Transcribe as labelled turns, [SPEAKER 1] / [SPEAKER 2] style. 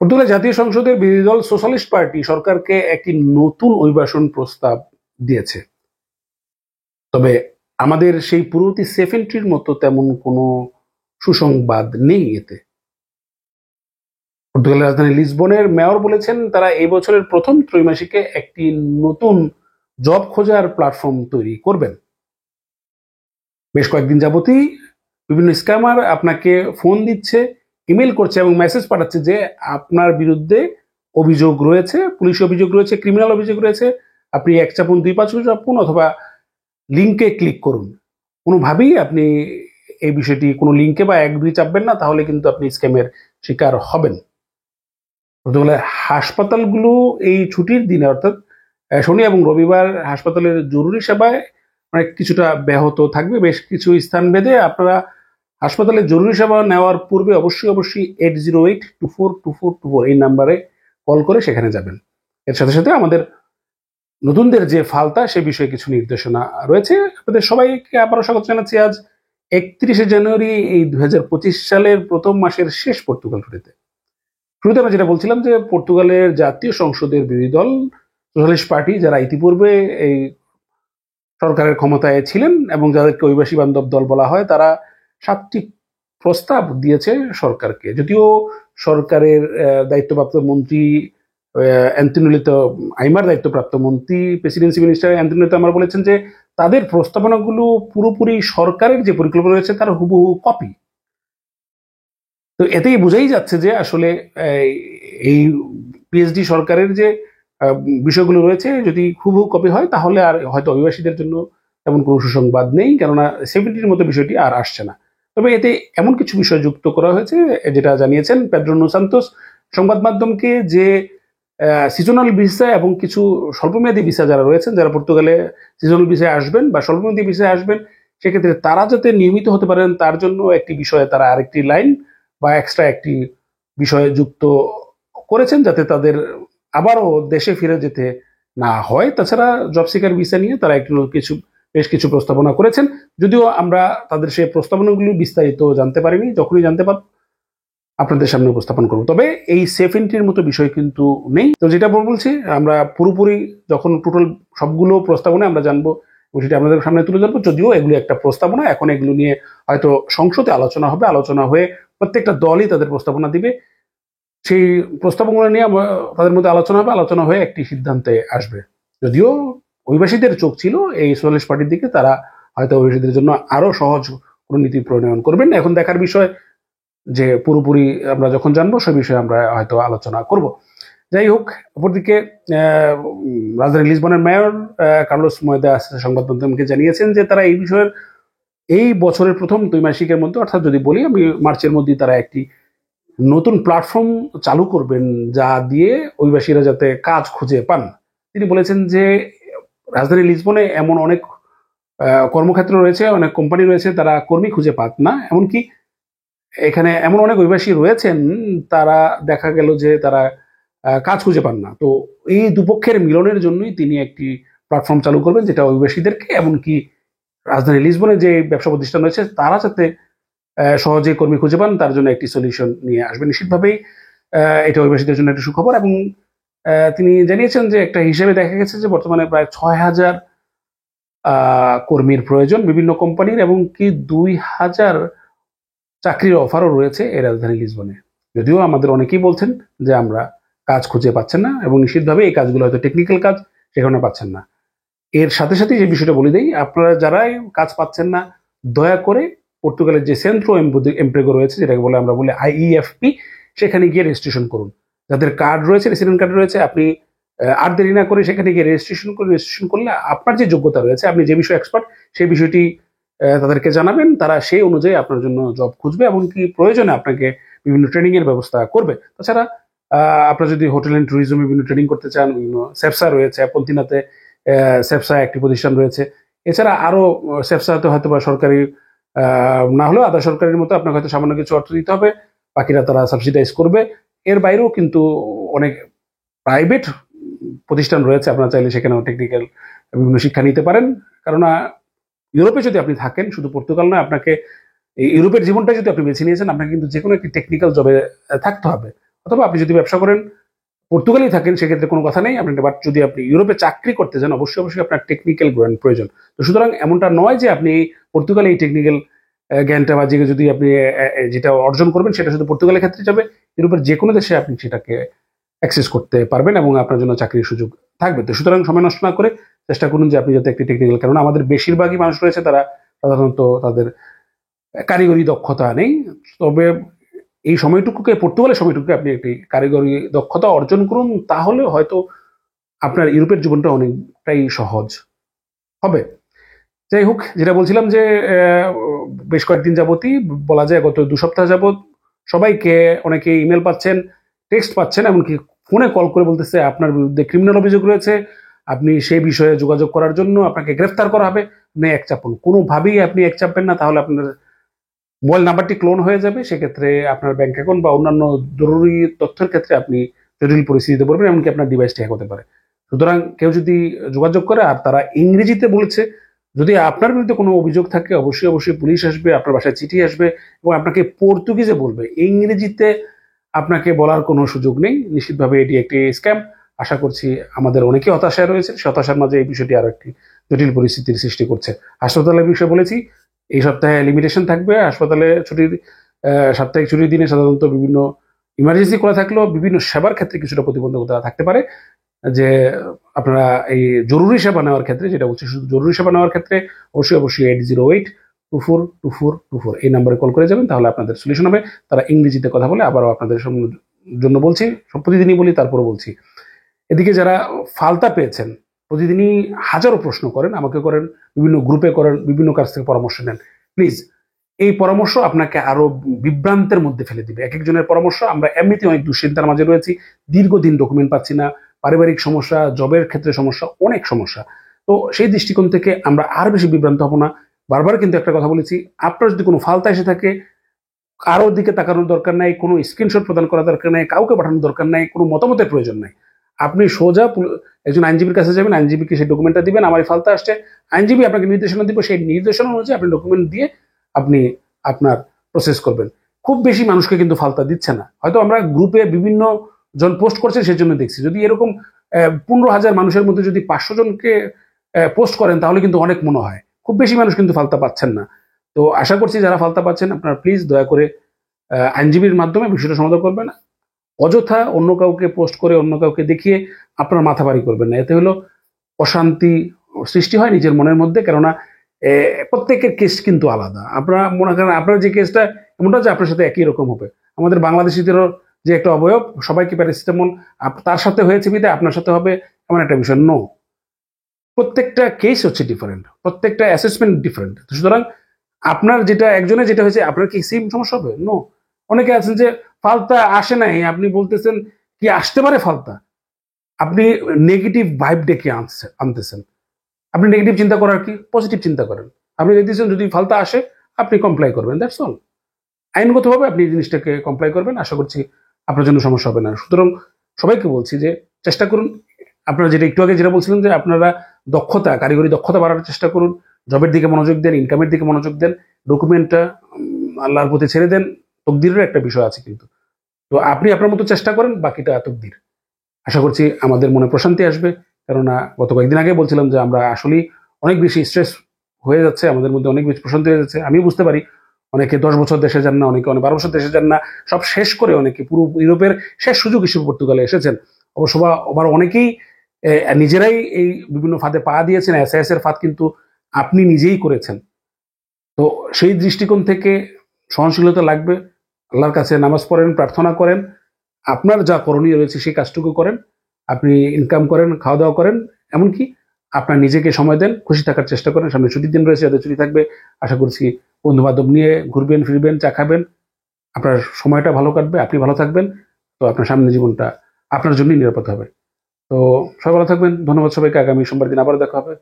[SPEAKER 1] পর্তুগালের জাতীয় সংসদের বিরোধী দল সোশ্যালিস্ট পার্টি সরকারকে একটি নতুন অভিবাসন প্রস্তাব দিয়েছে। তবে আমাদের সেই পূর্ববর্তী সেফ এন্ট্রির মতো তেমন কোনো সুসংবাদ নেই এতে। পর্তুগালের রাজধানী লিসবনের মেয়র বলেছেন তারা এই বছরের প্রথম ত্রৈমাসিকে একটি নতুন জব খোঁজার প্ল্যাটফর্ম তৈরি করবেন। বেশ কয়েকদিন যাবতই বিভিন্ন স্ক্যামার আপনাকে ফোন দিচ্ছে, ইমেল করছে এবং মেসেজ পাঠাচ্ছে যে আপনার বিরুদ্ধে অভিযোগ রয়েছে, পুলিশি অভিযোগ রয়েছে, ক্রিমিনাল অভিযোগ রয়েছে, আপনি 1 চাপুন 2 পাঁচ চাপুন অথবা লিঙ্কে ক্লিক করুন। কোনোভাবেই আপনি এই বিষয়টি কোনো লিঙ্কে বা 1 2 চাপবেন না, তাহলে কিন্তু আপনি স্ক্যামের শিকার হবেন। পর্তুগালের হাসপাতালগুলো এই ছুটির দিনে অর্থাৎ শনি এবং রবিবার হাসপাতালের জরুরি সেবায় মানে কিছুটা ব্যাহত থাকবে। বেশ কিছু স্থান ভেদে আপনারা হাসপাতালে জরুরি সেবা নেওয়ার পূর্বে অবশ্যই 808242424 এই নাম্বারে কল করে সেখানে যাবেন। এর সাথে সাথে আমাদের নতুনদের যে ফালতা সে বিষয়ে কিছু নির্দেশনা রয়েছে। আপনাদের সবাইকে আবারও স্বাগত জানাচ্ছি আজ 31শে জানুয়ারি এই 2025 সালের প্রথম মাসের শেষ পর্তুগাল ছুটিতে। শুরুতে আমরা যেটা বলছিলাম যে পর্তুগালের জাতীয় সংসদের বিরোধী দল সোশ্যালিস্ট পার্টি, যারা ইতিপূর্বে এই সরকারের ক্ষমতায় ছিলেন এবং যাদেরকে অভিবাসী বান্ধব দল বলা হয়, তারা 7টি প্রস্তাব দিয়েছে সরকারকে। যদিও সরকারের দায়িত্বপ্রাপ্ত মন্ত্রী অ্যান্তোনিও আইমার দায়িত্বপ্রাপ্ত মন্ত্রী প্রেসিডেন্সি মিনিস্টার অ্যান্তোনিও আইমার বলেছেন যে তাদের প্রস্তাবনাগুলো পুরোপুরি সরকারের যে পরিকল্পনা রয়েছে তার হুবহু কপি। তো এতেই বোঝাই যাচ্ছে যে আসলে এই পিএইচডি সরকারের যে বিষয়গুলো রয়েছে যদি হুবহু কপি হয় তাহলে আর হয়তো অভিবাসীদের জন্য তেমন কোনো সুসংবাদ নেই, কেননা 70-র মতো বিষয়টি আর আসছে না। তবে এতে এমন কিছু বিষয় যুক্ত করা হয়েছে যেটা জানিয়েছেন পেদ্রো নুনো সান্তোস সংবাদ মাধ্যমকে, যে সিজনাল ভিসা এবং কিছু স্বল্পমেয়াদী ভিসা যারা রয়েছেন, যারা পর্তুগালে সিজনাল ভিসায় আসবেন বা স্বল্পমেয়াদী ভিসায় আসবেন, সেক্ষেত্রে তারা যাতে নিয়মিত হতে পারেন তার জন্য একটি বিষয়ে তারা আরেকটি লাইন বা এক্সট্রা একটি বিষয়ে যুক্ত করেছেন, যাতে তাদের আবারও দেশে ফিরে যেতে না হয়। তাছাড়া জব সিকার ভিসা নিয়ে তারা একটু বেশ কিছু প্রস্তাবনা করেছেন, যদিও আমরা তাদের সেই প্রস্তাবনাগুলো বিস্তারিত জানতে পারিনি। যখনই জানতে পারব আপনাদের সামনে উপস্থাপন করব। তবে এই সেফ এন্ট্রির মতো বিষয় কিন্তু নেই। তো যেটা বলছি, আমরা পুরোপুরি যখন টোটাল সবগুলো প্রস্তাবনা আমরা জানবো সেটা আপনাদের সামনে তুলে ধরবো। যদিও এগুলো একটা প্রস্তাবনা, এখন এগুলো নিয়ে হয়তো সংসদে আলোচনা হবে, আলোচনা হয়ে প্রত্যেকটা দলই তাদের প্রস্তাবনা দিবে। সেই প্রস্তাবনাগুলো নিয়ে তাদের মধ্যে আলোচনা হয়ে একটি সিদ্ধান্তে আসবে। যদিও অভিবাসীদের চোখ ছিল এই সোশ্যালিস্ট পার্টির দিকে, তারা হয়তো অভিবাসীদের জন্য আরো সহজ কোনো নীতি প্রণয়ন করবেন। এখন দেখার বিষয় যে পুরোপুরি আমরা যখন জানবো সে বিষয়ে আমরা হয়তো আলোচনা করব। যাই হোক, অপরদিকে রাজধানী লিসবনের মেয়র কার্লোস মোয়েদাস সংবাদ মাধ্যমকে জানিয়েছেন যে তারা এই বিষয়ের এই বছরের প্রথম 2 মাসিকের মধ্যে, অর্থাৎ যদি বলি আমি মার্চের মধ্যে, তারা একটি নতুন প্ল্যাটফর্ম চালু করবেন যা দিয়ে অভিবাসীরা যাতে কাজ খুঁজে পান। তিনি বলেছেন যে রাজধানী লিসবনে এমন অনেক কর্মক্ষেত্র রয়েছে, অনেক কোম্পানি রয়েছে, তারা কর্মী খুঁজে পান না। এমনকি এখানে এমন অনেক অভিবাসী রয়েছেন তারা দেখা গেল যে তারা কাজ খুঁজে পান না। তো এই দুপক্ষের মিলনের জন্যই তিনি একটি প্ল্যাটফর্ম চালু করবেন, যেটা অভিবাসীদেরকে এমনকি রাজধানী লিসবনে যে ব্যবসা প্রতিষ্ঠান রয়েছে তারা যাতে সহজে কর্মী খুঁজে পান তার জন্য একটি সলিউশন নিয়ে আসবে। নিশ্চিতভাবেই এটা অভিবাসীদের জন্য একটা সুখবর। এবং তিনি জানিয়েছেন যে একটা হিসেবে দেখা গেছে যে বর্তমানে প্রায় 6000 কর্মীর প্রয়োজন বিভিন্ন কোম্পানির, এবং কি 2000 চাকরির অফারও রয়েছে এই রাজধানী লিসবনে। যদিও আমাদের অনেকেই বলছেন যে আমরা কাজ খুঁজে পাচ্ছেন না, এবং নিশ্চিতভাবে এই কাজগুলো হয়তো টেকনিক্যাল কাজ, সে কারণে পাচ্ছেন না। এর সাথে সাথে যে বিষয়টা বলে দেই, আপনারা যারাই কাজ পাচ্ছেন না দয়া করে পর্তুগালের যে সেন্ট্রো এমপ্রেগো রয়েছে, যেটাকে বলে আমরা বলি আইইএফপি, সেখানে গিয়ে রেজিস্ট্রেশন করুন। যাদের কার্ড রয়েছে, রেসিডেন্ট কার্ড রয়েছে, আপনি আর দেরি না করে সেখানে গিয়ে রেজিস্ট্রেশন করলে আপনার যে যোগ্যতা রয়েছে, আপনি যে বিষয়ে এক্সপার্ট সেই বিষয়টি তাদেরকে জানাবেন, তারা সেই অনুযায়ী আপনার জন্য জব খুঁজবে, এমনকি প্রয়োজনে আপনাকে বিভিন্ন ট্রেনিং এর ব্যবস্থা করবে। তাছাড়া আপনারা যদি হোটেল এন্ড ট্যুরিজম বিভিন্ন ট্রেনিং করতে চান, বিভিন্ন সেফসা রয়েছে, পন্থিনাতে সেফসা একটি প্রতিষ্ঠান রয়েছে। এছাড়া আরো সেফসাতে হয়তো বা সরকারি না হলেও আধা সরকারের মতো আপনাকে হয়তো সামান্য কিছু অর্থ দিতে হবে, বাকিরা তারা সাবসিডাইজ করবে। এর বাইরেও কিন্তু অনেক প্রাইভেট প্রতিষ্ঠান রয়েছে, আপনারা চাইলে সেখানেও টেকনিক্যাল বিভিন্ন শিক্ষা নিতে পারেন। কেননা ইউরোপে যদি আপনি থাকেন, শুধু পর্তুগাল নয়, আপনাকে ইউরোপের জীবনটা যদি আপনি বেছে নিয়েছেন, আপনাকে কিন্তু যে কোনো একটি টেকনিক্যাল জবে থাকতে হবে। অথবা আপনি যদি ব্যবসা করেন পর্তুগালেই থাকেন সেক্ষেত্রে কোনো কথা নেই আপনি, বাট যদি আপনি ইউরোপে চাকরি করতে যান অবশ্যই অবশ্যই আপনার টেকনিক্যাল জ্ঞান প্রয়োজন। তো সুতরাং এমনটা নয় যে আপনি পর্তুগালে এই টেকনিক্যাল জ্ঞানটা বা যদি আপনি যেটা অর্জন করবেন সেটা শুধু পর্তুগালের ক্ষেত্রে যাবে, ইউরোপের যে কোনো দেশে আপনি সেটাকে অ্যাক্সেস করতে পারবেন এবং আপনার জন্য চাকরির সুযোগ থাকবে। তো সুতরাং সময় নষ্ট না করে চেষ্টা করুন যে আপনি যাতে একটি টেকনিক্যাল, কেননা আমাদের বেশিরভাগই মানুষ রয়েছে তারা সাধারণত তাদের কারিগরি দক্ষতা নেই। তবে এই সময়টুকুকে, পর্তুগালের সময়টুকুকে আপনি একটি কারিগরি দক্ষতা অর্জন করুন, তাহলে হয়তো আপনার ইউরোপের জীবনটা অনেকটাই সহজ হবে। যাই হোক, যেটা বলছিলাম যে বেশ কয়েকদিন যাবতই বলা যায় গত 2 সপ্তাহ যাবত সবাইকে, অনেকে ইমেল পাচ্ছেন, টেক্সট পাচ্ছেন, এমনকি ফোনে কল করে বলতেছে আপনার বিরুদ্ধে ক্রিমিনাল অভিযোগ রয়েছে, আপনি সেই বিষয়ে যোগাযোগ করার জন্য আপনাকে গ্রেফতার করা হবে, আপনি এক চাপুন। কোনোভাবেই আপনি এক চাপবেন না, তাহলে আপনার মোবাইল নাম্বারটি ক্লোন হয়ে যাবে, সেক্ষেত্রে আপনার ব্যাংক অ্যাকাউন্ট বা অন্যান্য জরুরি তথ্যের ক্ষেত্রে আপনি জটিল পরিস্থিতিতে পড়বেন, এমনকি আপনার ডিভাইসটি হ্যাক হতে পারে। সুতরাং কেউ যদি যোগাযোগ করে আর তারা ইংরেজিতে বলেছে, যদি আপনার বিরুদ্ধে কোনো অভিযোগ থাকে অবশ্যই অবশ্যই পুলিশ আসবে, আপনার বাসায় চিঠি আসবে এবং আপনাকে পর্তুগিজে বলবে, ইংরেজিতে আপনাকে বলার কোনো সুযোগ নেই। নিশ্চিতভাবে এটি একটি স্ক্যাম। আশা করছি আমাদের অনেকে হতাশায় রয়েছে, সে হতাশার মাঝে এই বিষয়টি আরো একটি জটিল পরিস্থিতির সৃষ্টি করছে। হাসপাতালের বিষয়ে বলেছি, এই সপ্তাহে লিমিটেশন থাকবে হাসপাতালে ছুটির, সাপ্তাহিক ছুটির দিনে সাধারণত বিভিন্ন ইমার্জেন্সি খোলা থাকলেও বিভিন্ন সেবার ক্ষেত্রে কিছুটা প্রতিবন্ধকতা থাকতে পারে। যে আপনারা এই জরুরি সেবা নেওয়ার ক্ষেত্রে, যেটা বলছি শুধু জরুরি সেবা নেওয়ার ক্ষেত্রে অবশ্যই অবশ্যই 808-242424 এই নাম্বারে কল করে যাবেন, তাহলে আপনাদের সলিউশন হবে। তারা ইংরেজিতে কথা বলে, আবারও আপনাদের জন্য বলছি, প্রতিদিনই বলি তারপরে বলছি। এদিকে যারা ফালতা পেয়েছেন, প্রতিদিনই হাজারো প্রশ্ন করেন, আমাকে করেন, বিভিন্ন গ্রুপে করেন, বিভিন্ন কাছ থেকে পরামর্শ নেন, প্লিজ এই পরামর্শ আপনাকে আরো বিভ্রান্তের মধ্যে ফেলে দিবে। এক একজনের পরামর্শ, আমরা এমনিতে অনেক দুশ্চিন্তার মাঝে রয়েছি, দীর্ঘদিন ডকুমেন্ট পাচ্ছি না, পারিবারিক সমস্যা, জবের ক্ষেত্রে সমস্যা, অনেক সমস্যা। তো সেই দৃষ্টিকোণ থেকে আমরা আর বেশি বিভ্রান্ত হব না। বারবার কিন্তু একটা কথা বলেছি, আপনার যদি কোনো ফালতা এসে থাকে, কারোর দিকে তাকানোর দরকার নাই, কোনো স্ক্রিনশট প্রদান করার দরকার নাই, কাউকে পাঠানোর দরকার নাই, কোনো মতামতের প্রয়োজন নাই। আপনি সোজা একজন আইনজীবীর কাছে যাবেন, আইনজীবীকে সেই ডকুমেন্টটা দিবেন, আমার ফালতা আসছে, আইনজীবী আপনাকে নির্দেশনা দিব, সেই নির্দেশনা অনুযায়ী আপনি ডকুমেন্ট দিয়ে আপনি আপনার প্রসেস করবেন। খুব বেশি মানুষকে কিন্তু ফালতা দিচ্ছে না, হয়তো আমরা গ্রুপে বিভিন্ন জন পোস্ট করছেন সেই জন্য দেখছি। যদি এরকম 15,000 মানুষের মধ্যে যদি 500 জনকে পোস্ট করেন তাহলে কিন্তু অনেক মনে হয়, খুব বেশি মানুষ কিন্তু ফালতা পাচ্ছেন না। তো আশা করছি যারা ফালতা পাচ্ছেন আপনারা প্লিজ দয়া করে আইনজীবীর মাধ্যমে বিষয়টা সমাধান করবেন। অযথা অন্য কাউকে পোস্ট করে অন্য কাউকে দেখিয়ে আপনার মাথা ভারী করবেন না, এতে হলো অশান্তি সৃষ্টি হয় নিজের মনের মধ্যে। কেননা প্রত্যেকের কেস কিন্তু আলাদা। আপনারা মনে করেন আপনার যে কেসটা এমনটা যে আপনার সাথে একই রকম হবে, আমাদের বাংলাদেশিদেরও যে একটা অবয়ব, সবাইকে প্যারাসিটামল তার সাথে হয়েছে বিধায় আপনার সাথে হবে এমন একটা বিষয় নো। প্রত্যেকটা কেস হচ্ছে ডিফারেন্ট, প্রত্যেকটা অ্যাসেসমেন্ট ডিফারেন্ট। সুতরাং আপনার যেটা একজনের যেটা হয়েছে আপনার কি সেম সমস্যা হবে? নো। অনেকে আছেন যে ফালতা আসে নাই, আপনি বলতেছেন কি আসতে পারে ফালতা, আপনি নেগেটিভ ভাইব ডেকে আনতেছেন। আপনি নেগেটিভ চিন্তা করার কি, পজিটিভ চিন্তা করেন। আপনি দেখতেছেন যদি ফালতা আসে আপনি কমপ্লাই করবেন, দ্যাটস অল। আইনগতভাবে আপনি এই জিনিসটাকে কমপ্লাই করবেন, আশা করছি আপনার জন্য সমস্যা হবে না। সুতরাং সবাইকে বলছি যে চেষ্টা করুন, আপনারা যেটা একটু আগে যেটা বলছিলেন যে আপনারা দক্ষতা, কারিগরি দক্ষতা বাড়ানোর চেষ্টা করুন, জবের দিকে মনোযোগ দেন, ইনকামের দিকে মনোযোগ দেন, ডকুমেন্টটা আল্লাহর প্রতি ছেড়ে দেন। তকদিরের একটা বিষয় আছে কিন্তু, তো আপনি আপনার মতো চেষ্টা করেন, বাকিটা তকদির। আশা করছি আমাদের মনে প্রশান্তি আসবে। কেননা গত কয়েকদিন আগে বলছিলাম যে আমরা আসলেই অনেক বেশি স্ট্রেস হয়ে যাচ্ছে, আমাদের মধ্যে অনেক বেশি প্রশান্তি হয়ে যাচ্ছে। আমি বুঝতে পারি অনেকে 10 বছর দেশে যান না, অনেকে 12 বছর দেশে যান না, সব শেষ করে অনেকে পুরো ইউরোপের শেষ সুযোগ হিসেবে পর্তুগালে এসেছেন। অবশ্য আবার অনেকেই নিজেরাই এই বিভিন্ন ফাঁদে পা দিয়েছেন, এসআইএস এর ফাঁদ কিন্তু আপনি নিজেই করেছেন। তো সেই দৃষ্টিকোণ থেকে সহনশীলতা লাগবে। আল্লাহর কাছে নামাজ পড়েন, প্রার্থনা করেন, আপনার যা করণীয় রয়েছে সেই কাজটুকু করেন, আপনি ইনকাম করেন, খাওয়া দাওয়া করেন, এমনকি আপনার নিজেকে সময় দেন, খুশি থাকার চেষ্টা করেন। সামনে ছুটির দিন রয়েছে, যাদের ছুটি থাকবে আশা করছি বন্ধু বান্ধব নিয়ে ঘুরবেন ফিরবেন, চা খাবেন, আপনার সময়টা ভালো কাটবে, আপনি ভালো থাকবেন। তো আপনার সামনে জীবনটা আপনার জন্যই নিরাপদ হবে। তো সবাই ভালো থাকবেন, ধন্যবাদ সবাইকে। আগামী সোমবার দিন আবার দেখা হবে।